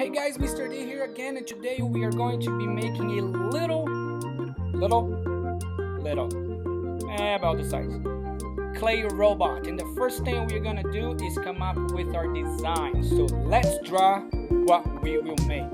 Hey guys, Mr. D here again, and today we are going to be making a little, about the size, clay robot. And the first thing we're gonna do is come up with our design. So let's draw what we will make.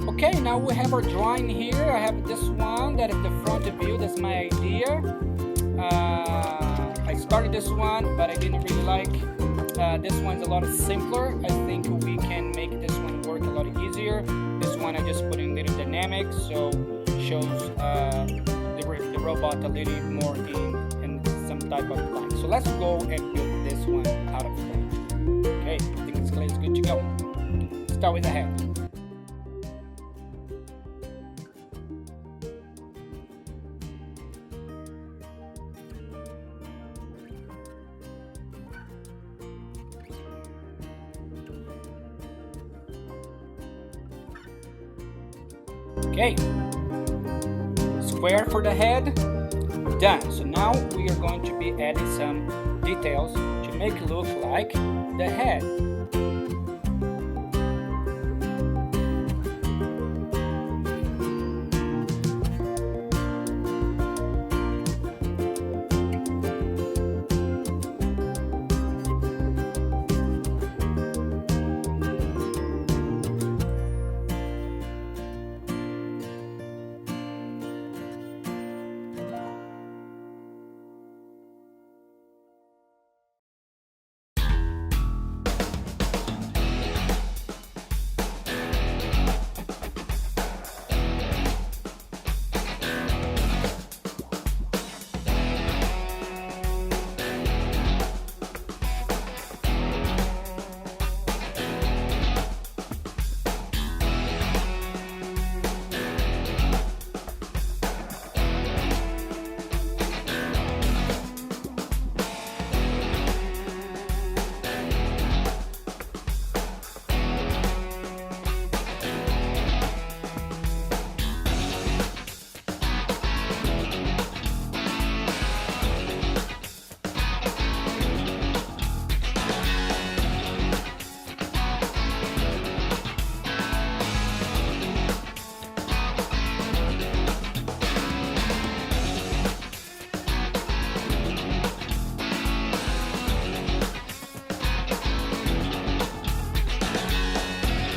Okay, now we have our drawing here. I have this one that is the front view. That's my idea. I started this one, but I didn't really like. This one's a lot simpler. I think we can make this one work a lot easier. This one I just put in little dynamics, so shows the robot a little more in some type of line. So let's go and build this one out of clay. Okay, I think this clay is good to go. Start with the head. Okay, square for the head, done. So now we are going to be adding some details to make it look like the head.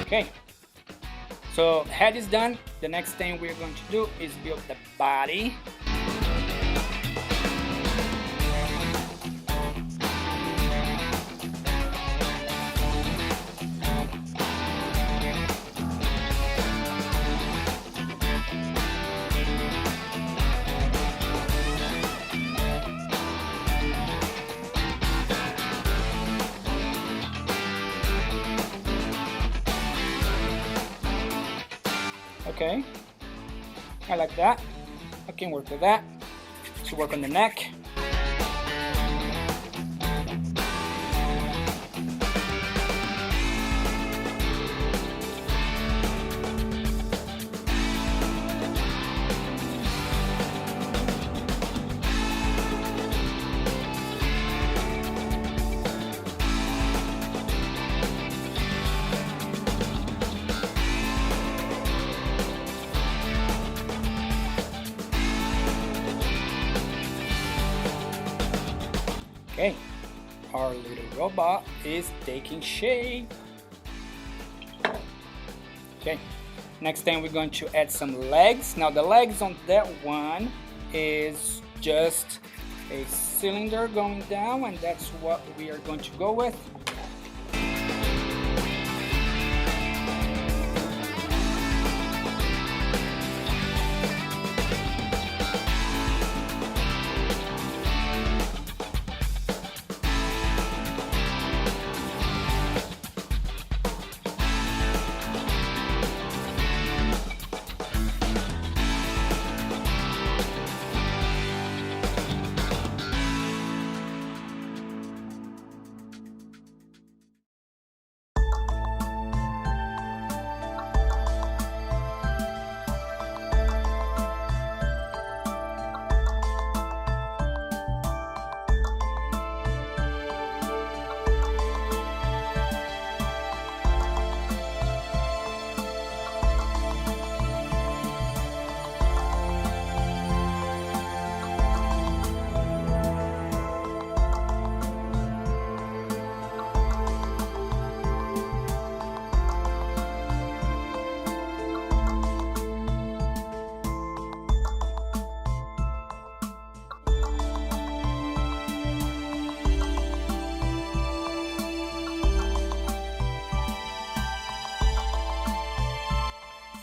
Okay, so head is done. The next thing we're going to do is build the body. Okay, I like that. I can work with that. To work on the neck. Okay, our little robot is taking shape. Okay, next thing we're going to add some legs. Now the legs on that one is just a cylinder going down, and that's what we are going to go with.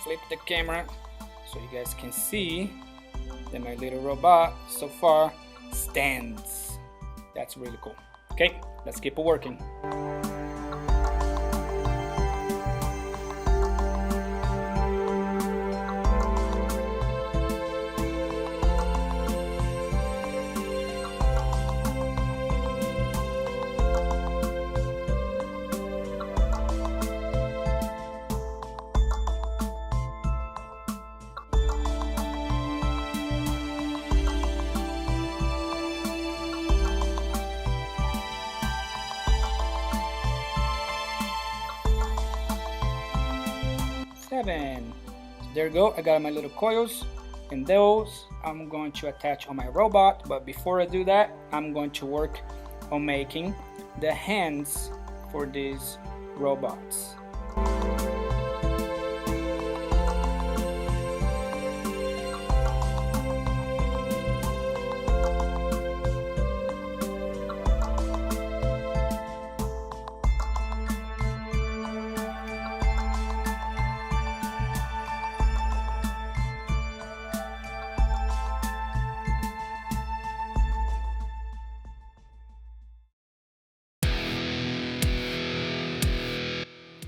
Flip the camera so you guys can see that my little robot so far stands. That's really cool. Okay, let's keep working. Seven. So there you go. I got my little coils, and those I'm going to attach on my robot. But before I do that, I'm going to work on making the hands for these robots.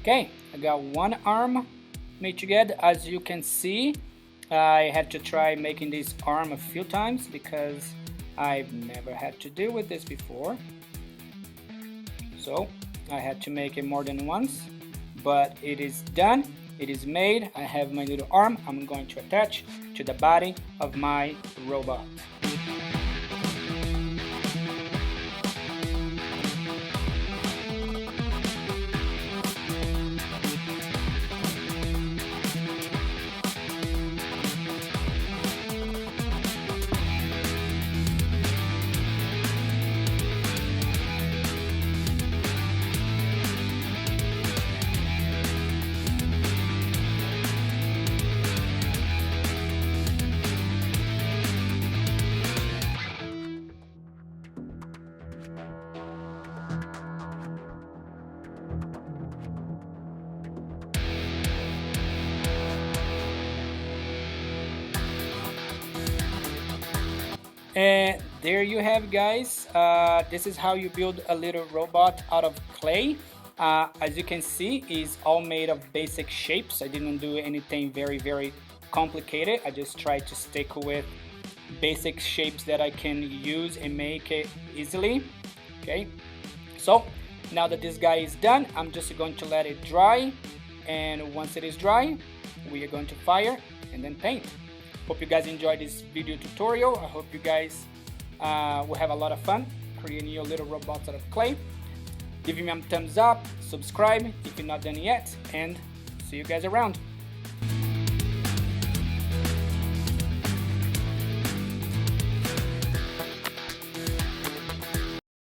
Okay, I got one arm made together. As you can see, I had to try making this arm a few times because I've never had to deal with this before. So I had to make it more than once, but it is done. It is made. I have my little arm I'm going to attach to the body of my robot. And there you have, guys. This is how you build a little robot out of clay. As you can see, it's all made of basic shapes. I didn't do anything very complicated. I just tried to stick with basic shapes that I can use and make it easily. Okay, so now that this guy is done, I'm just going to let it dry, and once it is dry, we are going to fire and then paint. Hope you guys enjoyed this video tutorial. I hope you guys will have a lot of fun creating your little robots out of clay. Give me a thumbs up, subscribe if you're not done yet, and see you guys around.